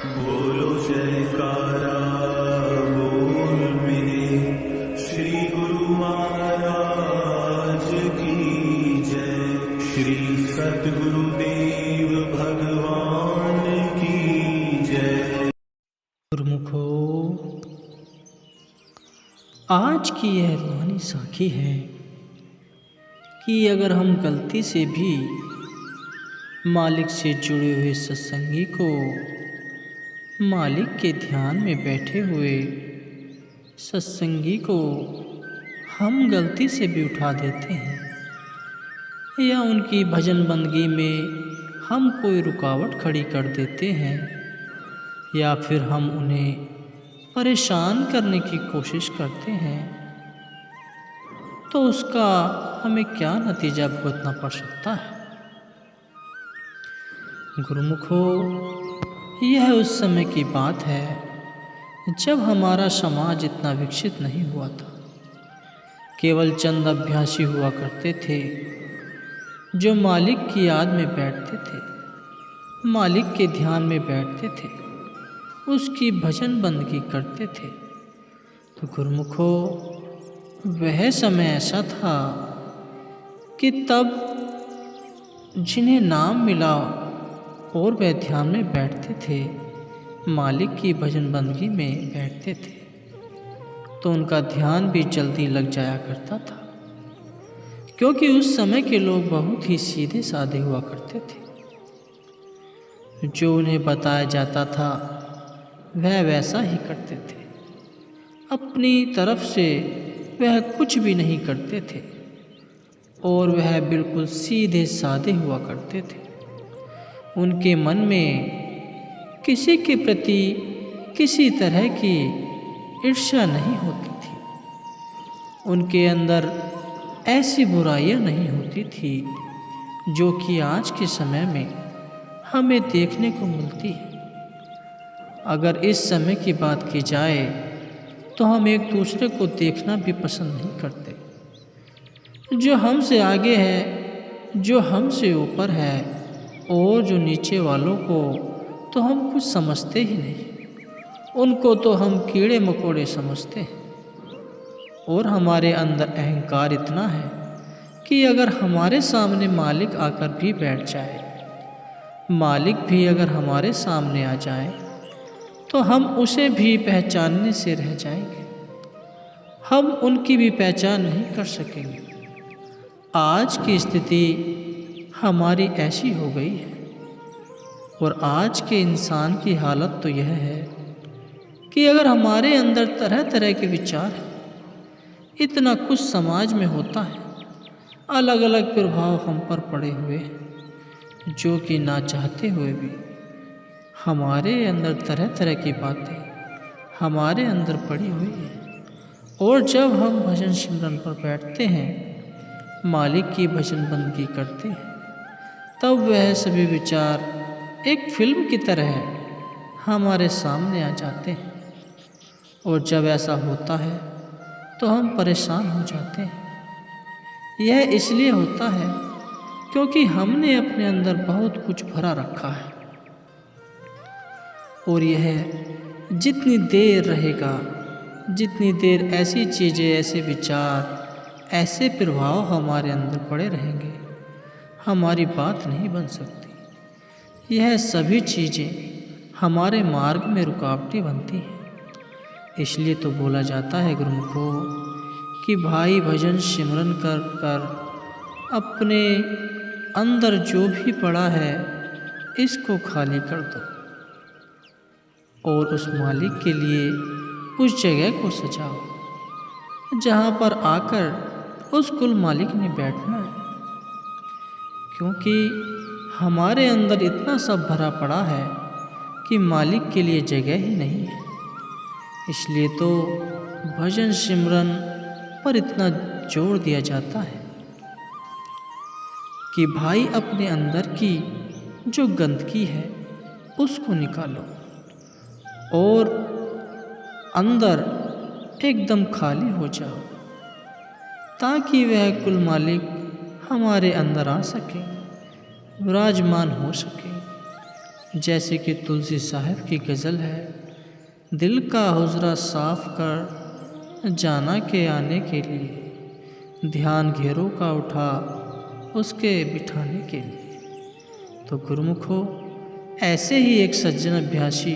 बोलो जयकारा बोल मेरे श्री गुरु महाराज की जय। श्री सतगुरुदेव भगवान की जय। गुरुमुखो, आज की यह रूहानी साखी है कि अगर हम गलती से भी मालिक से जुड़े हुए सत्संगी को मालिक के ध्यान में बैठे हुए सत्संगी को हम गलती से भी उठा देते हैं या उनकी भजन बंदगी में हम कोई रुकावट खड़ी कर देते हैं या फिर हम उन्हें परेशान करने की कोशिश करते हैं, तो उसका हमें क्या नतीजा भुगतना पड़ सकता है। गुरुमुखो, यह उस समय की बात है जब हमारा समाज इतना विकसित नहीं हुआ था। केवल चंद अभ्यासी हुआ करते थे जो मालिक की याद में बैठते थे, मालिक के ध्यान में बैठते थे, उसकी भजन बंदगी करते थे। तो गुरुमुखो, वह समय ऐसा था कि तब जिन्हें नाम मिला और वह ध्यान में बैठते थे, मालिक की भजन बंदगी में बैठते थे, तो उनका ध्यान भी जल्दी लग जाया करता था, क्योंकि उस समय के लोग बहुत ही सीधे साधे हुआ करते थे। जो उन्हें बताया जाता था वह वैसा ही करते थे, अपनी तरफ से वह कुछ भी नहीं करते थे और वह बिल्कुल सीधे साधे हुआ करते थे। उनके मन में किसी के प्रति किसी तरह की ईर्ष्या नहीं होती थी, उनके अंदर ऐसी बुराइयां नहीं होती थी जो कि आज के समय में हमें देखने को मिलती है। अगर इस समय की बात की जाए तो हम एक दूसरे को देखना भी पसंद नहीं करते। जो हमसे आगे है, जो हमसे ऊपर है, और जो नीचे वालों को तो हम कुछ समझते ही नहीं, उनको तो हम कीड़े मकोड़े समझते हैं। और हमारे अंदर अहंकार इतना है कि अगर हमारे सामने मालिक आकर भी बैठ जाए, मालिक भी अगर हमारे सामने आ जाए, तो हम उसे भी पहचानने से रह जाएंगे, हम उनकी भी पहचान नहीं कर सकेंगे। आज की स्थिति हमारी ऐसी हो गई है और आज के इंसान की हालत तो यह है कि अगर हमारे अंदर तरह तरह के विचार हैं, इतना कुछ समाज में होता है, अलग अलग प्रभाव हम पर पड़े हुए हैं, जो कि ना चाहते हुए भी हमारे अंदर तरह तरह की बातें हमारे अंदर पड़ी हुई हैं। और जब हम भजन सिमरन पर बैठते हैं, मालिक की भजन बंदगी करते हैं, तब वह सभी विचार एक फिल्म की तरह हमारे सामने आ जाते हैं। और जब ऐसा होता है तो हम परेशान हो जाते हैं। यह इसलिए होता है क्योंकि हमने अपने अंदर बहुत कुछ भरा रखा है, और यह जितनी देर रहेगा, जितनी देर ऐसी चीज़ें, ऐसे विचार, ऐसे प्रभाव हमारे अंदर पड़े रहेंगे, हमारी बात नहीं बन सकती। यह सभी चीज़ें हमारे मार्ग में रुकावटें बनती हैं। इसलिए तो बोला जाता है गुरुमुखो कि भाई भजन सिमरन कर कर अपने अंदर जो भी पड़ा है इसको खाली कर दो और उस मालिक के लिए उस जगह को सजाओ जहाँ पर आकर उस कुल मालिक ने बैठना है। क्योंकि हमारे अंदर इतना सब भरा पड़ा है कि मालिक के लिए जगह ही नहीं है। इसलिए तो भजन सिमरन पर इतना जोर दिया जाता है कि भाई अपने अंदर की जो गंदगी है उसको निकालो और अंदर एकदम खाली हो जाओ, ताकि वह कुल मालिक हमारे अंदर आ सके, विराजमान हो सके। जैसे कि तुलसी साहब की गज़ल है, दिल का हुजरा साफ कर जाना के आने के लिए, ध्यान घेरों का उठा उसके बिठाने के लिए। तो गुरुमुखो, ऐसे ही एक सज्जन अभ्यासी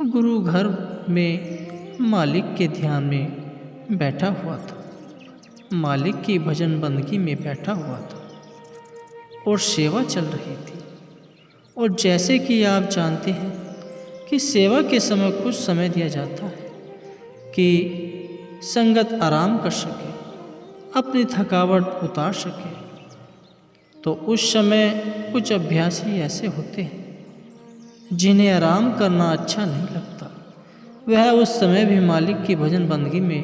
गुरु घर में मालिक के ध्यान में बैठा हुआ था, मालिक की भजन बंदगी में बैठा हुआ था और सेवा चल रही थी। और जैसे कि आप जानते हैं कि सेवा के समय कुछ समय दिया जाता है कि संगत आराम कर सके, अपनी थकावट उतार सके। तो उस समय कुछ अभ्यासी ऐसे होते हैं जिन्हें आराम करना अच्छा नहीं लगता, वह उस समय भी मालिक की भजन बंदगी में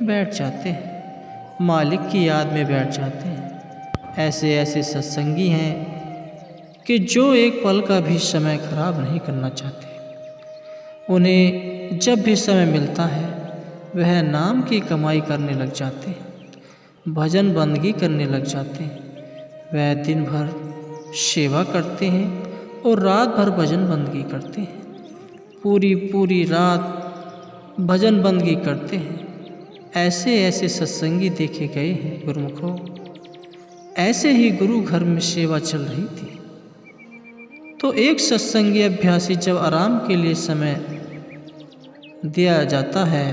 बैठ जाते हैं, मालिक की याद में बैठ जाते हैं। ऐसे ऐसे सत्संगी हैं कि जो एक पल का भी समय खराब नहीं करना चाहते। उन्हें जब भी समय मिलता है वह नाम की कमाई करने लग जाते हैं, भजन बंदगी करने लग जाते हैं। वह दिन भर सेवा करते हैं और रात भर भजन बंदगी करते हैं, पूरी पूरी रात भजन बंदगी करते हैं। ऐसे ऐसे सत्संगी देखे गए हैं गुरुमुखों। ऐसे ही गुरु घर में सेवा चल रही थी, तो एक सत्संगी अभ्यासी जब आराम के लिए समय दिया जाता है,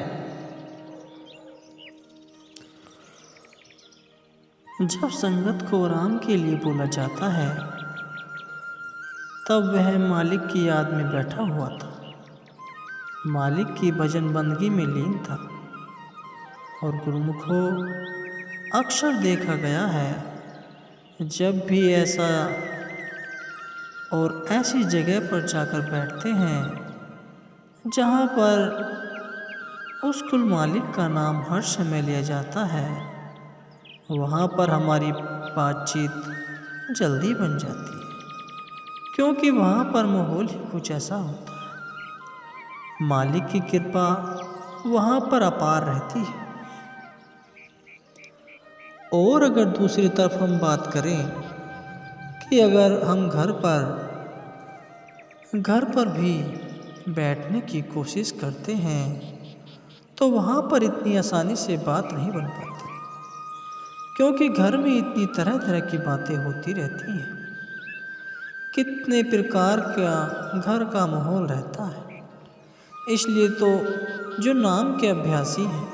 जब संगत को आराम के लिए बोला जाता है, तब वह मालिक की याद में बैठा हुआ था, मालिक की भजन बंदगी में लीन था। और गुरुमुखों, अक्सर देखा गया है, जब भी ऐसा और ऐसी जगह पर जाकर बैठते हैं जहाँ पर उस कुल मालिक का नाम हर समय लिया जाता है, वहाँ पर हमारी बातचीत जल्दी बन जाती है, क्योंकि वहाँ पर माहौल ही कुछ ऐसा होता है। मालिक की कृपा वहाँ पर अपार रहती है। और अगर दूसरी तरफ हम बात करें कि अगर हम घर पर भी बैठने की कोशिश करते हैं, तो वहाँ पर इतनी आसानी से बात नहीं बन पाती, क्योंकि घर में इतनी तरह तरह की बातें होती रहती हैं, कितने प्रकार का घर का माहौल रहता है। इसलिए तो जो नाम के अभ्यासी हैं,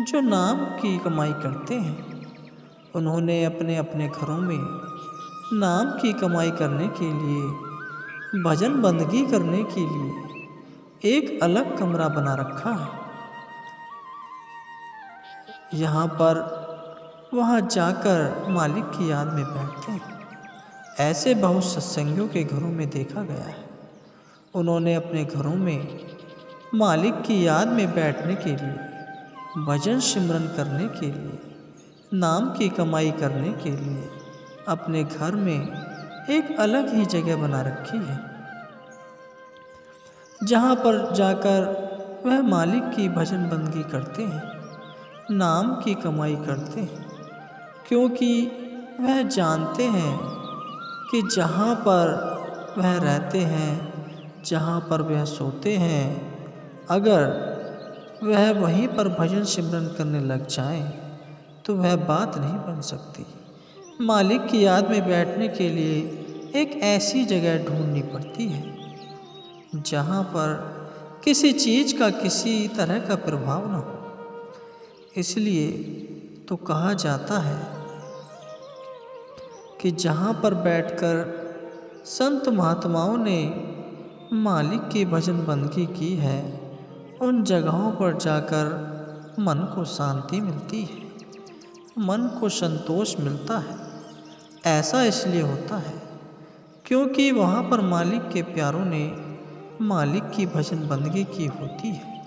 जो नाम की कमाई करते हैं, उन्होंने अपने अपने घरों में नाम की कमाई करने के लिए, भजन बंदगी करने के लिए एक अलग कमरा बना रखा है। यहाँ पर वहाँ जाकर मालिक की याद में बैठते हैं। ऐसे बहुत सत्संगियों के घरों में देखा गया है, उन्होंने अपने घरों में मालिक की याद में बैठने के लिए, भजन सिमरन करने के लिए, नाम की कमाई करने के लिए अपने घर में एक अलग ही जगह बना रखी है, जहाँ पर जाकर वह मालिक की भजन बंदगी करते हैं, नाम की कमाई करते हैं, क्योंकि वह जानते हैं कि जहाँ पर वह रहते हैं, जहाँ पर वह सोते हैं, अगर वह वहीं पर भजन सिमरन करने लग जाएं, तो वह बात नहीं बन सकती। मालिक की याद में बैठने के लिए एक ऐसी जगह ढूंढनी पड़ती है जहाँ पर किसी चीज़ का किसी तरह का प्रभाव न हो। इसलिए तो कहा जाता है कि जहाँ पर बैठकर संत महात्माओं ने मालिक की भजन बंदगी की है, उन जगहों पर जाकर मन को शांति मिलती है, मन को संतोष मिलता है। ऐसा इसलिए होता है क्योंकि वहाँ पर मालिक के प्यारों ने मालिक की भजन बंदगी की होती है।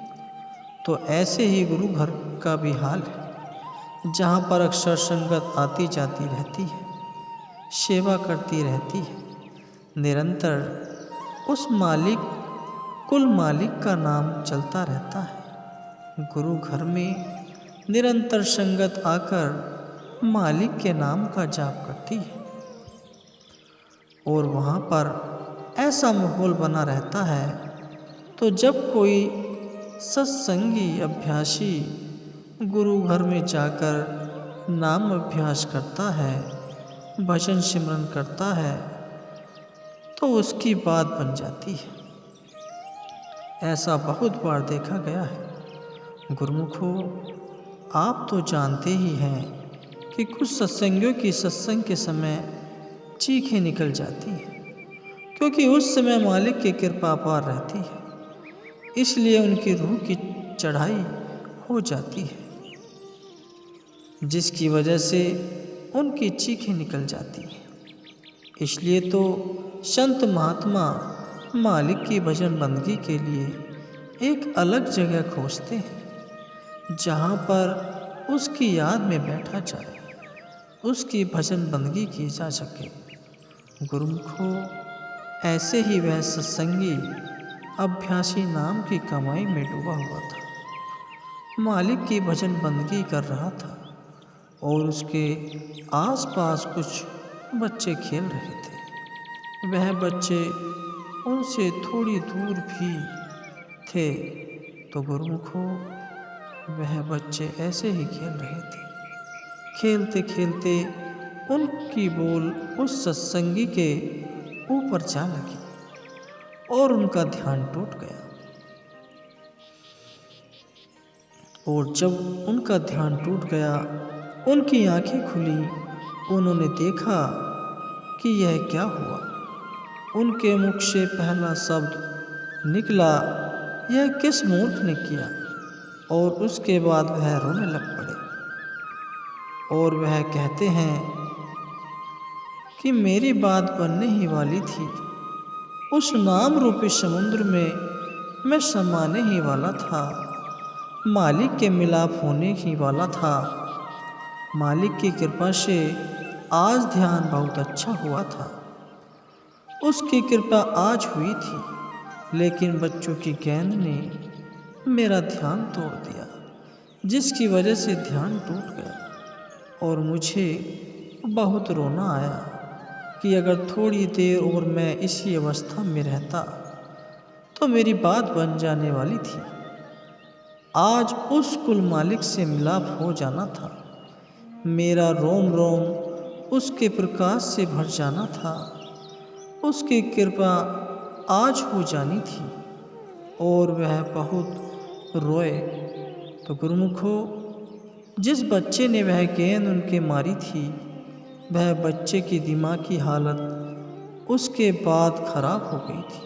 तो ऐसे ही गुरु घर का भी हाल है, जहाँ पर अक्सर संगत आती जाती रहती है, सेवा करती रहती है, निरंतर उस मालिक कुल मालिक का नाम चलता रहता है। गुरु घर में निरंतर संगत आकर मालिक के नाम का जाप करती है, और वहाँ पर ऐसा माहौल बना रहता है। तो जब कोई सत्संगी अभ्यासी गुरु घर में जाकर नाम अभ्यास करता है, भजन सिमरन करता है, तो उसकी बात बन जाती है। ऐसा बहुत बार देखा गया है। गुरुमुखों, आप तो जानते ही हैं कि कुछ सत्संगियों की सत्संग के समय चीखें निकल जाती हैं, क्योंकि उस समय मालिक की कृपा अपार रहती है, इसलिए उनकी रूह की चढ़ाई हो जाती है, जिसकी वजह से उनकी चीखें निकल जाती हैं। इसलिए तो संत महात्मा मालिक की भजन बंदगी के लिए एक अलग जगह खोजते हैं, जहाँ पर उसकी याद में बैठा जाए, उसकी भजन बंदगी की जा सके। गुरुमुखों, ऐसे ही वह सत्संगी अभ्यासी नाम की कमाई में डूबा हुआ था। मालिक की भजन बंदगी कर रहा था और उसके आसपास कुछ बच्चे खेल रहे थे। वह बच्चे उनसे थोड़ी दूर भी थे तो गुरुमुखों, वह बच्चे ऐसे ही खेल रहे थे। खेलते खेलते उनकी बोल उस सत्संगी के ऊपर जा लगी और उनका ध्यान टूट गया। और जब उनका ध्यान टूट गया, उनकी आंखें खुली, उन्होंने देखा कि यह क्या हुआ। उनके मुख से पहला शब्द निकला, यह किस मूर्ख ने किया। और उसके बाद वह रोने लग पड़े और वह कहते हैं कि मेरी बात बनने ही वाली थी, उस नाम रूपी समुद्र में मैं समाने ही वाला था, मालिक के मिलाप होने ही वाला था। मालिक की कृपा से आज ध्यान बहुत अच्छा हुआ था। उसकी कृपा आज हुई थी, लेकिन बच्चों की गेंद ने मेरा ध्यान तोड़ दिया, जिसकी वजह से ध्यान टूट गया और मुझे बहुत रोना आया कि अगर थोड़ी देर और मैं इसी अवस्था में रहता तो मेरी बात बन जाने वाली थी। आज उस कुल मालिक से मिलाप हो जाना था, मेरा रोम रोम उसके प्रकाश से भर जाना था, उसकी कृपा आज हो जानी थी। और वह बहुत रोए। तो गुरुमुखों, जिस बच्चे ने वह गेंद उनके मारी थी, वह बच्चे की दिमागी हालत उसके बाद खराब हो गई थी।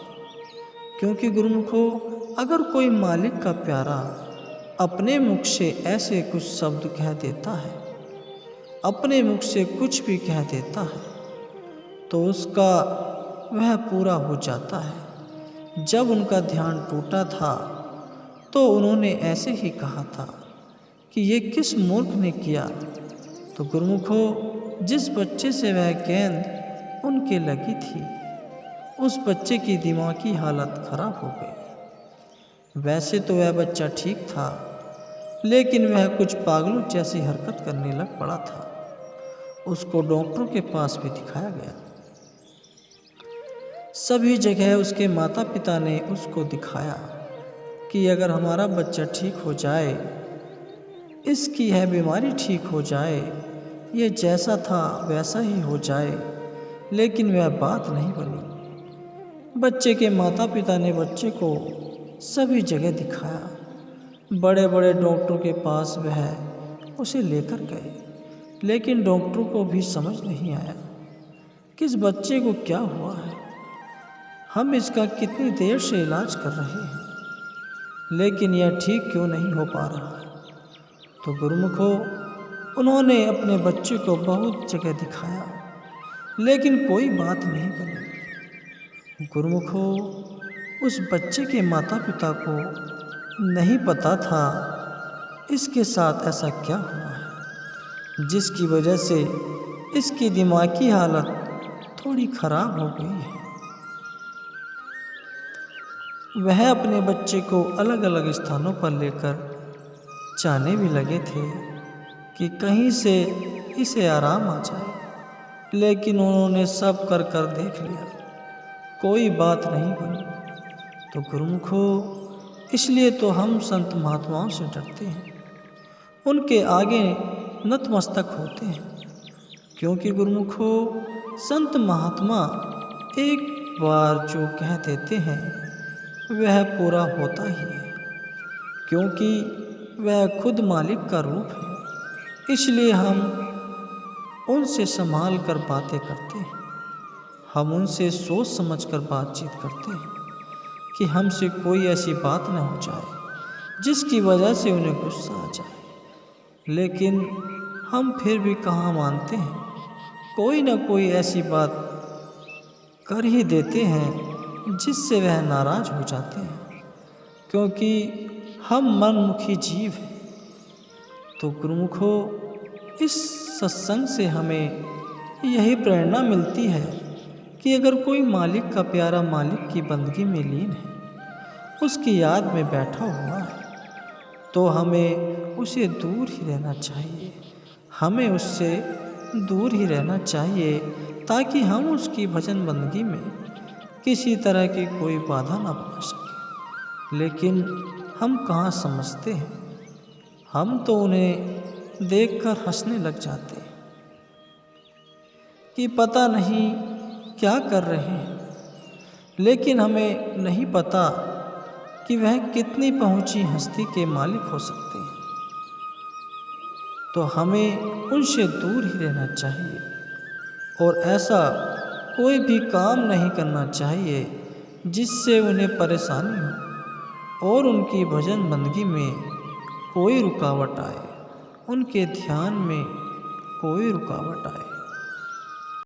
क्योंकि गुरुमुखों, अगर कोई मालिक का प्यारा अपने मुख से ऐसे कुछ शब्द कह देता है, अपने मुख से कुछ भी कह देता है, तो उसका वह पूरा हो जाता है। जब उनका ध्यान टूटा था तो उन्होंने ऐसे ही कहा था कि ये किस मूर्ख ने किया। तो गुरुमुखों, जिस बच्चे से वह गेंद उनके लगी थी, उस बच्चे की दिमागी हालत खराब हो गई। वैसे तो वह बच्चा ठीक था, लेकिन वह कुछ पागलों जैसी हरकत करने लग पड़ा था। उसको डॉक्टरों के पास भी दिखाया गया। सभी जगह उसके माता पिता ने उसको दिखाया कि अगर हमारा बच्चा ठीक हो जाए, इसकी यह बीमारी ठीक हो जाए, ये जैसा था वैसा ही हो जाए, लेकिन वह बात नहीं बनी। बच्चे के माता पिता ने बच्चे को सभी जगह दिखाया। बड़े बड़े डॉक्टरों के पास वह उसे लेकर गए, लेकिन डॉक्टरों को भी समझ नहीं आया कि इस बच्चे को क्या हुआ है। हम इसका कितनी देर से इलाज कर रहे हैं, लेकिन यह ठीक क्यों नहीं हो पा रहा है। तो गुरुमुखों, उन्होंने अपने बच्चे को बहुत जगह दिखाया, लेकिन कोई बात नहीं बनी। गुरुमुखों, उस बच्चे के माता पिता को नहीं पता था इसके साथ ऐसा क्या हुआ है, जिसकी वजह से इसकी दिमागी हालत थोड़ी खराब हो गई है। वह अपने बच्चे को अलग अलग स्थानों पर लेकर जाने भी लगे थे कि कहीं से इसे आराम आ जाए, लेकिन उन्होंने सब कर देख लिया, कोई बात नहीं बनी। तो गुरुमुखो, इसलिए तो हम संत महात्माओं से डरते हैं, उनके आगे नतमस्तक होते हैं, क्योंकि गुरुमुखो संत महात्मा एक बार जो कह देते हैं वह पूरा होता ही है, क्योंकि वह खुद मालिक का रूप है। इसलिए हम उनसे संभाल कर बातें करते हैं, हम उनसे सोच समझ कर बातचीत करते हैं कि हमसे कोई ऐसी बात न हो जाए जिसकी वजह से उन्हें गुस्सा आ जाए। लेकिन हम फिर भी कहाँ मानते हैं, कोई ना कोई ऐसी बात कर ही देते हैं जिससे वह नाराज़ हो जाते हैं, क्योंकि हम मनमुखी जीव हैं। तो गुरुमुखो, इस सत्संग से हमें यही प्रेरणा मिलती है कि अगर कोई मालिक का प्यारा मालिक की बंदगी में लीन है, उसकी याद में बैठा हुआ है, तो हमें उसे दूर ही रहना चाहिए, हमें उससे दूर ही रहना चाहिए, ताकि हम उसकी भजन बंदगी में किसी तरह की कोई बाधा ना बना सके। लेकिन हम कहाँ समझते हैं, हम तो उन्हें देखकर हंसने लग जाते हैं कि पता नहीं क्या कर रहे हैं, लेकिन हमें नहीं पता कि वह कितनी पहुंची हस्ती के मालिक हो सकते हैं। तो हमें उनसे दूर ही रहना चाहिए और ऐसा कोई भी काम नहीं करना चाहिए जिससे उन्हें परेशानी हो और उनकी भजन बंदगी में कोई रुकावट आए, उनके ध्यान में कोई रुकावट आए।